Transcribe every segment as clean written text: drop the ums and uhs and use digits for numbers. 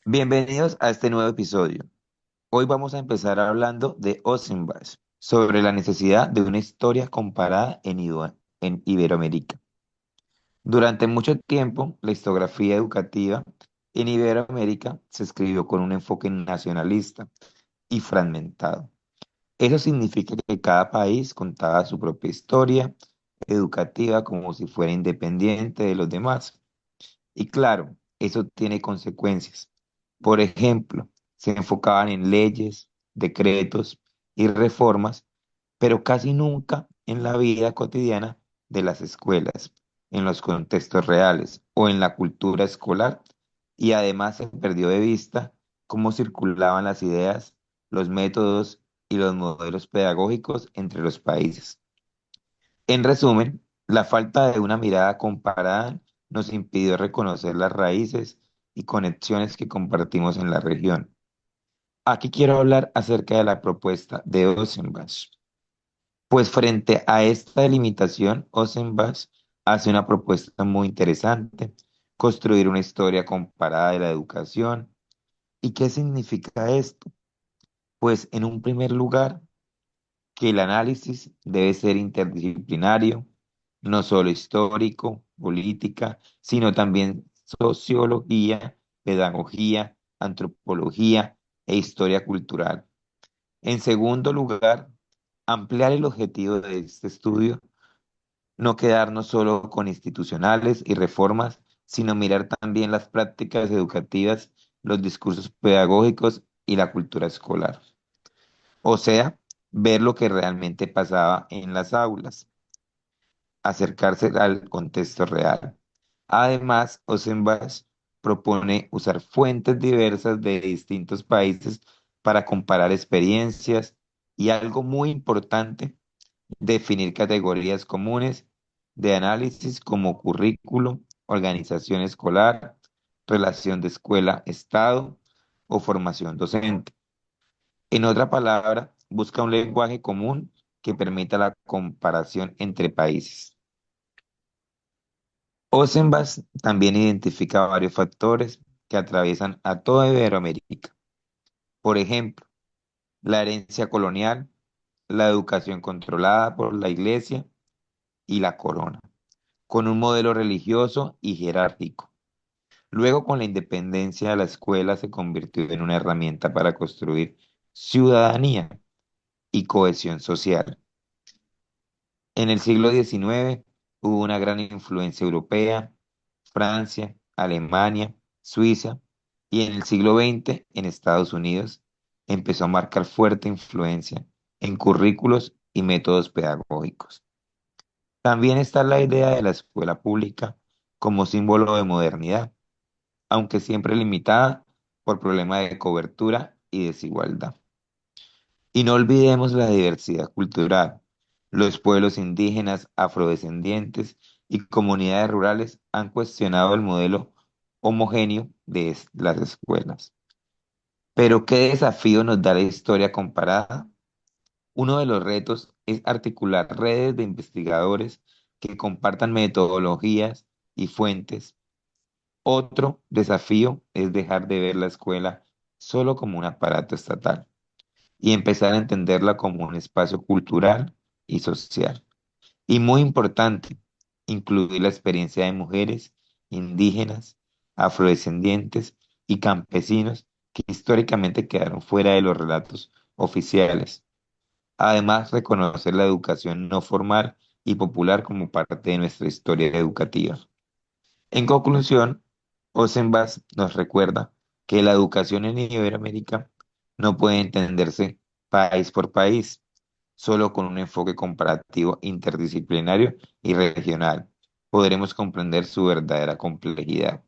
Bienvenidos a este nuevo episodio. Hoy vamos a empezar hablando de Ozenbach, sobre la necesidad de una historia comparada en Iberoamérica. Durante mucho tiempo, la historiografía educativa en Iberoamérica se escribió con un enfoque nacionalista y fragmentado. Eso significa que cada país contaba su propia historia educativa como si fuera independiente de los demás. Y claro, eso tiene consecuencias. Por ejemplo, se enfocaban en leyes, decretos y reformas, pero casi nunca en la vida cotidiana de las escuelas, en los contextos reales o en la cultura escolar. Y además se perdió de vista cómo circulaban las ideas, los métodos y los modelos pedagógicos entre los países. En resumen, la falta de una mirada comparada nos impidió reconocer las raíces y conexiones que compartimos en la región. Aquí quiero hablar acerca de la propuesta de Ossenbach. Pues frente a esta delimitación, Ossenbach hace una propuesta muy interesante: construir una historia comparada de la educación. ¿Y qué significa esto? Pues en un primer lugar, que el análisis debe ser interdisciplinario, no solo histórico, política, sino también sociología, pedagogía, antropología e historia cultural. En segundo lugar, ampliar el objetivo de este estudio, no quedarnos solo con institucionales y reformas, sino mirar también las prácticas educativas, los discursos pedagógicos y la cultura escolar. O sea, ver lo que realmente pasaba en las aulas, acercarse al contexto real. Además, Ossenbach propone usar fuentes diversas de distintos países para comparar experiencias y, algo muy importante, definir categorías comunes de análisis como currículo, organización escolar, relación de escuela-estado o formación docente. En otra palabra, busca un lenguaje común que permita la comparación entre países. Ossenbach también identifica varios factores que atraviesan a toda Iberoamérica. Por ejemplo, la herencia colonial, la educación controlada por la Iglesia y la corona, con un modelo religioso y jerárquico. Luego, con la independencia, la escuela se convirtió en una herramienta para construir ciudadanía y cohesión social. En el siglo XIX hubo una gran influencia europea: Francia, Alemania, Suiza, y en el siglo XX en Estados Unidos empezó a marcar fuerte influencia en currículos y métodos pedagógicos. También está la idea de la escuela pública como símbolo de modernidad, aunque siempre limitada por problemas de cobertura y desigualdad. Y no olvidemos la diversidad cultural. Los pueblos indígenas, afrodescendientes y comunidades rurales han cuestionado el modelo homogéneo de las escuelas. Pero ¿qué desafío nos da la historia comparada? Uno de los retos es articular redes de investigadores que compartan metodologías y fuentes. Otro desafío es dejar de ver la escuela solo como un aparato estatal y empezar a entenderla como un espacio cultural y social. Y muy importante, incluir la experiencia de mujeres, indígenas, afrodescendientes y campesinos que históricamente quedaron fuera de los relatos oficiales. Además, reconocer la educación no formal y popular como parte de nuestra historia educativa. En conclusión, Ossenbach nos recuerda que la educación en Iberoamérica no puede entenderse país por país, solo con un enfoque comparativo interdisciplinario y regional podremos comprender su verdadera complejidad.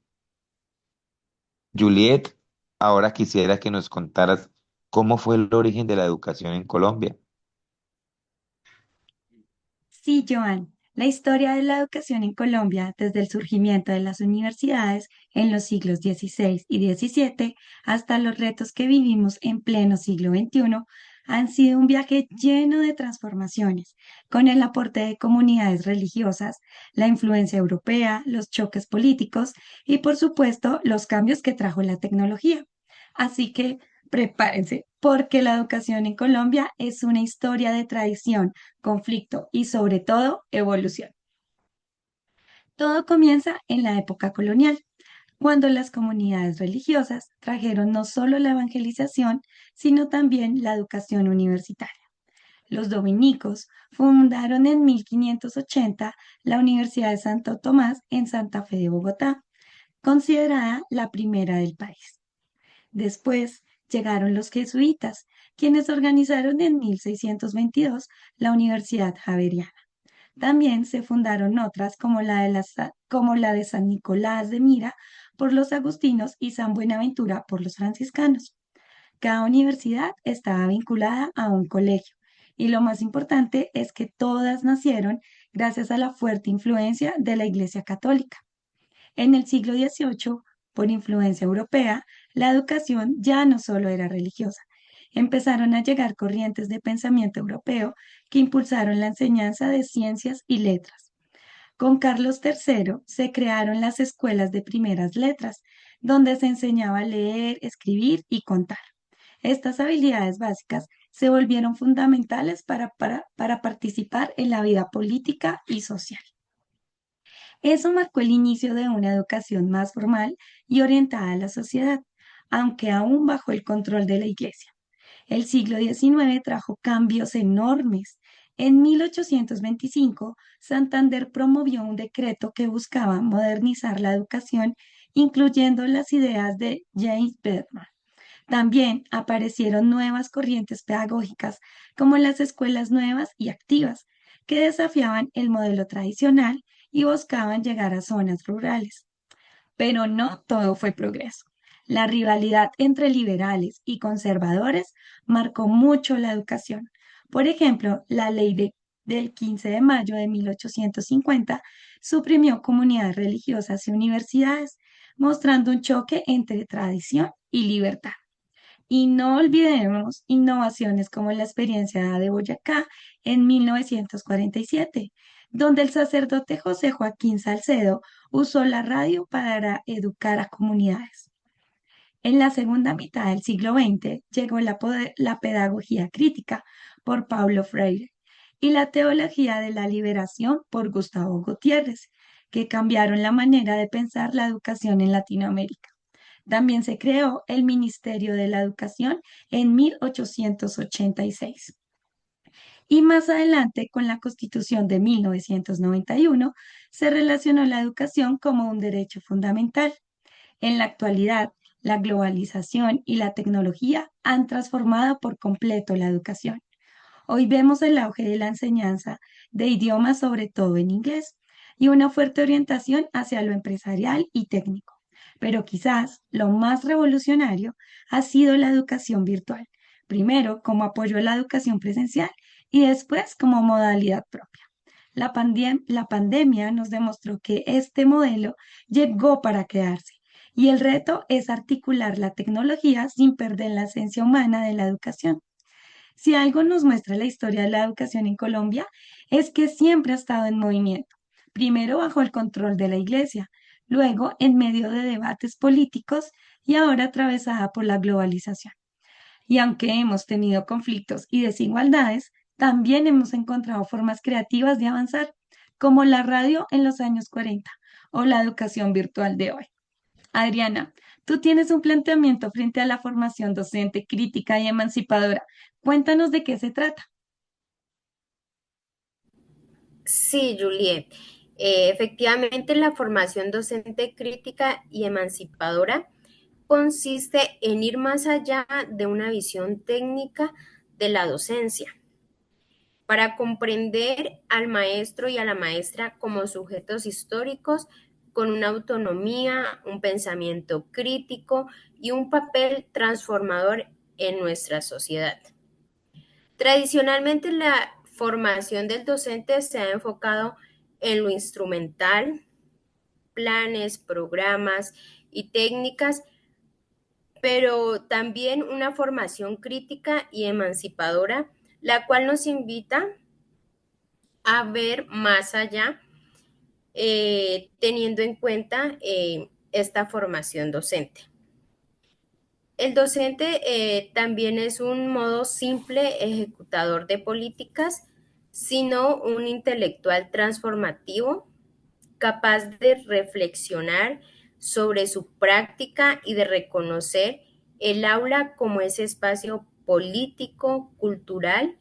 Juliet, ahora quisiera que nos contaras cómo fue el origen de la educación en Colombia. Sí, Joan, la historia de la educación en Colombia, desde el surgimiento de las universidades en los siglos XVI y XVII hasta los retos que vivimos en pleno siglo XXI, Han sido un viaje lleno de transformaciones, con el aporte de comunidades religiosas, la influencia europea, los choques políticos y, por supuesto, los cambios que trajo la tecnología. Así que prepárense, porque la educación en Colombia es una historia de tradición, conflicto y, sobre todo, evolución. Todo comienza en la época colonial, cuando las comunidades religiosas trajeron no solo la evangelización, sino también la educación universitaria. Los dominicos fundaron en 1580 la Universidad de Santo Tomás en Santa Fe de Bogotá, considerada la primera del país. Después llegaron los jesuitas, quienes organizaron en 1622 la Universidad Javeriana. También se fundaron otras como la de San Nicolás de Mira por los agustinos y San Buenaventura por los franciscanos. Cada universidad estaba vinculada a un colegio y lo más importante es que todas nacieron gracias a la fuerte influencia de la Iglesia Católica. En el siglo XVIII, por influencia europea, la educación ya no solo era religiosa. Empezaron a llegar corrientes de pensamiento europeo que impulsaron la enseñanza de ciencias y letras. Con Carlos III se crearon las escuelas de primeras letras, donde se enseñaba a leer, escribir y contar. Estas habilidades básicas se volvieron fundamentales para participar en la vida política y social. Eso marcó el inicio de una educación más formal y orientada a la sociedad, aunque aún bajo el control de la Iglesia. El siglo XIX trajo cambios enormes. En 1825, Santander promovió un decreto que buscaba modernizar la educación, incluyendo las ideas de James Bethman. También aparecieron nuevas corrientes pedagógicas, como las escuelas nuevas y activas, que desafiaban el modelo tradicional y buscaban llegar a zonas rurales. Pero no todo fue progreso. La rivalidad entre liberales y conservadores marcó mucho la educación. Por ejemplo, del 15 de mayo de 1850 suprimió comunidades religiosas y universidades, mostrando un choque entre tradición y libertad. Y no olvidemos innovaciones como la experiencia de Boyacá en 1947, donde el sacerdote José Joaquín Salcedo usó la radio para educar a comunidades. En la segunda mitad del siglo XX llegó la pedagogía crítica por Paulo Freire y la teología de la liberación por Gustavo Gutiérrez, que cambiaron la manera de pensar la educación en Latinoamérica. También se creó el Ministerio de la Educación en 1886. Y más adelante, con la Constitución de 1991, se relacionó la educación como un derecho fundamental. En la actualidad, la globalización y la tecnología han transformado por completo la educación. Hoy vemos el auge de la enseñanza de idiomas, sobre todo en inglés, y una fuerte orientación hacia lo empresarial y técnico. Pero quizás lo más revolucionario ha sido la educación virtual, primero como apoyo a la educación presencial y después como modalidad propia. La pandemia nos demostró que este modelo llegó para quedarse y el reto es articular la tecnología sin perder la esencia humana de la educación. Si algo nos muestra la historia de la educación en Colombia, es que siempre ha estado en movimiento, primero bajo el control de la Iglesia, luego en medio de debates políticos y ahora atravesada por la globalización. Y aunque hemos tenido conflictos y desigualdades, también hemos encontrado formas creativas de avanzar, como la radio en los años 40 o la educación virtual de hoy. Adriana, tú tienes un planteamiento frente a la formación docente crítica y emancipadora. Cuéntanos de qué se trata. Sí, Juliet. Efectivamente, la formación docente crítica y emancipadora consiste en ir más allá de una visión técnica de la docencia, para comprender al maestro y a la maestra como sujetos históricos con una autonomía, un pensamiento crítico y un papel transformador en nuestra sociedad. Tradicionalmente, la formación del docente se ha enfocado en lo instrumental, planes, programas y técnicas pero también una formación crítica y emancipadora, la cual nos invita a ver más allá, teniendo en cuenta esta formación docente. El docente también es un modo simple ejecutador de políticas, sino un intelectual transformativo capaz de reflexionar sobre su práctica y de reconocer el aula como ese espacio político, cultural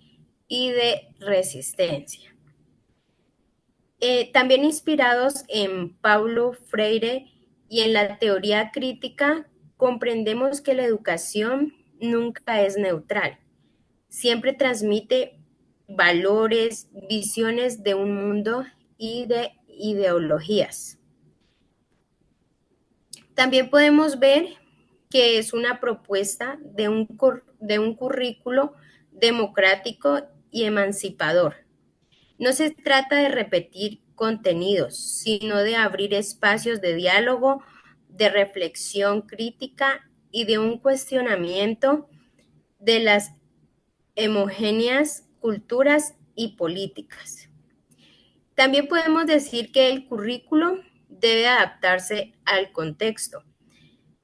y de resistencia. También inspirados en Paulo Freire y en la teoría crítica, comprendemos que la educación nunca es neutral, siempre transmite valores, visiones de un mundo y de ideologías. También podemos ver que es una propuesta de un currículo democrático y emancipador. No se trata de repetir contenidos, sino de abrir espacios de diálogo, de reflexión crítica y de un cuestionamiento de las homogéneas culturas y políticas. También podemos decir que el currículo debe adaptarse al contexto.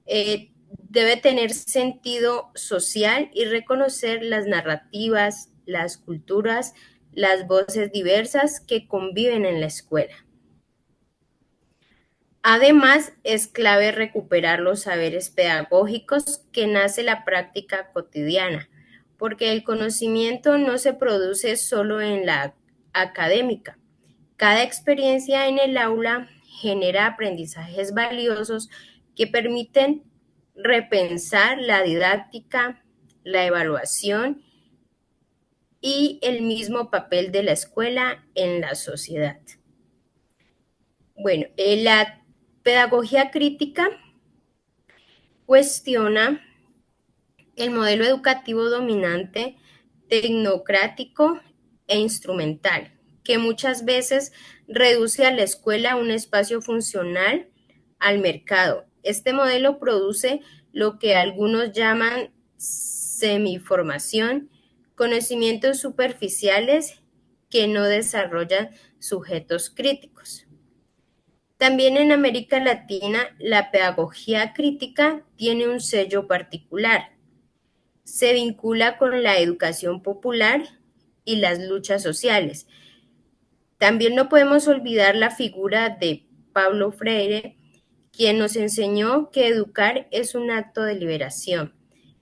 Debe tener sentido social y reconocer las narrativas, las culturas, las voces diversas que conviven en la escuela. Además, es clave recuperar los saberes pedagógicos que nace la práctica cotidiana, porque el conocimiento no se produce solo en la académica. Cada experiencia en el aula genera aprendizajes valiosos que permiten repensar la didáctica, la evaluación y el mismo papel de la escuela en la sociedad. Bueno, la pedagogía crítica cuestiona el modelo educativo dominante, tecnocrático e instrumental, que muchas veces reduce a la escuela a un espacio funcional al mercado. Este modelo produce lo que algunos llaman semiformación, conocimientos superficiales que no desarrollan sujetos críticos. También en América Latina, la pedagogía crítica tiene un sello particular. Se vincula con la educación popular y las luchas sociales. También no podemos olvidar la figura de Paulo Freire, quien nos enseñó que educar es un acto de liberación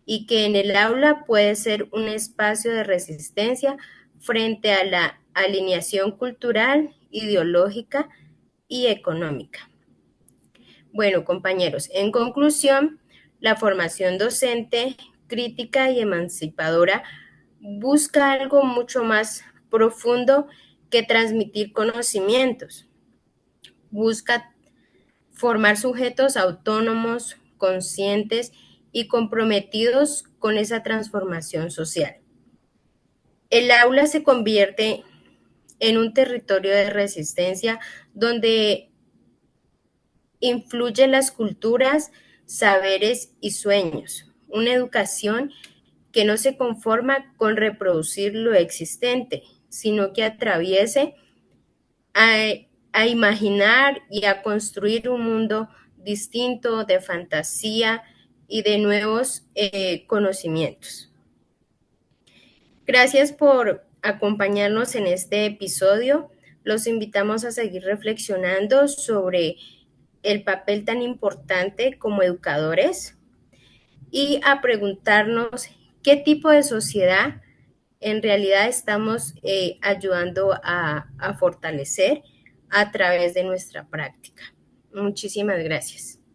y que en el aula puede ser un espacio de resistencia frente a la alineación cultural, ideológica y económica. Bueno, compañeros, en conclusión, la formación docente, crítica y emancipadora busca algo mucho más profundo que transmitir conocimientos. Busca formar sujetos autónomos, conscientes y comprometidos con esa transformación social. El aula se convierte en un territorio de resistencia donde influyen las culturas, saberes y sueños. Una educación que no se conforma con reproducir lo existente, sino que atraviese a imaginar y a construir un mundo distinto de fantasía y de nuevos conocimientos. Gracias por acompañarnos en este episodio. Los invitamos a seguir reflexionando sobre el papel tan importante como educadores y a preguntarnos qué tipo de sociedad en realidad estamos ayudando a fortalecer a través de nuestra práctica. Muchísimas gracias.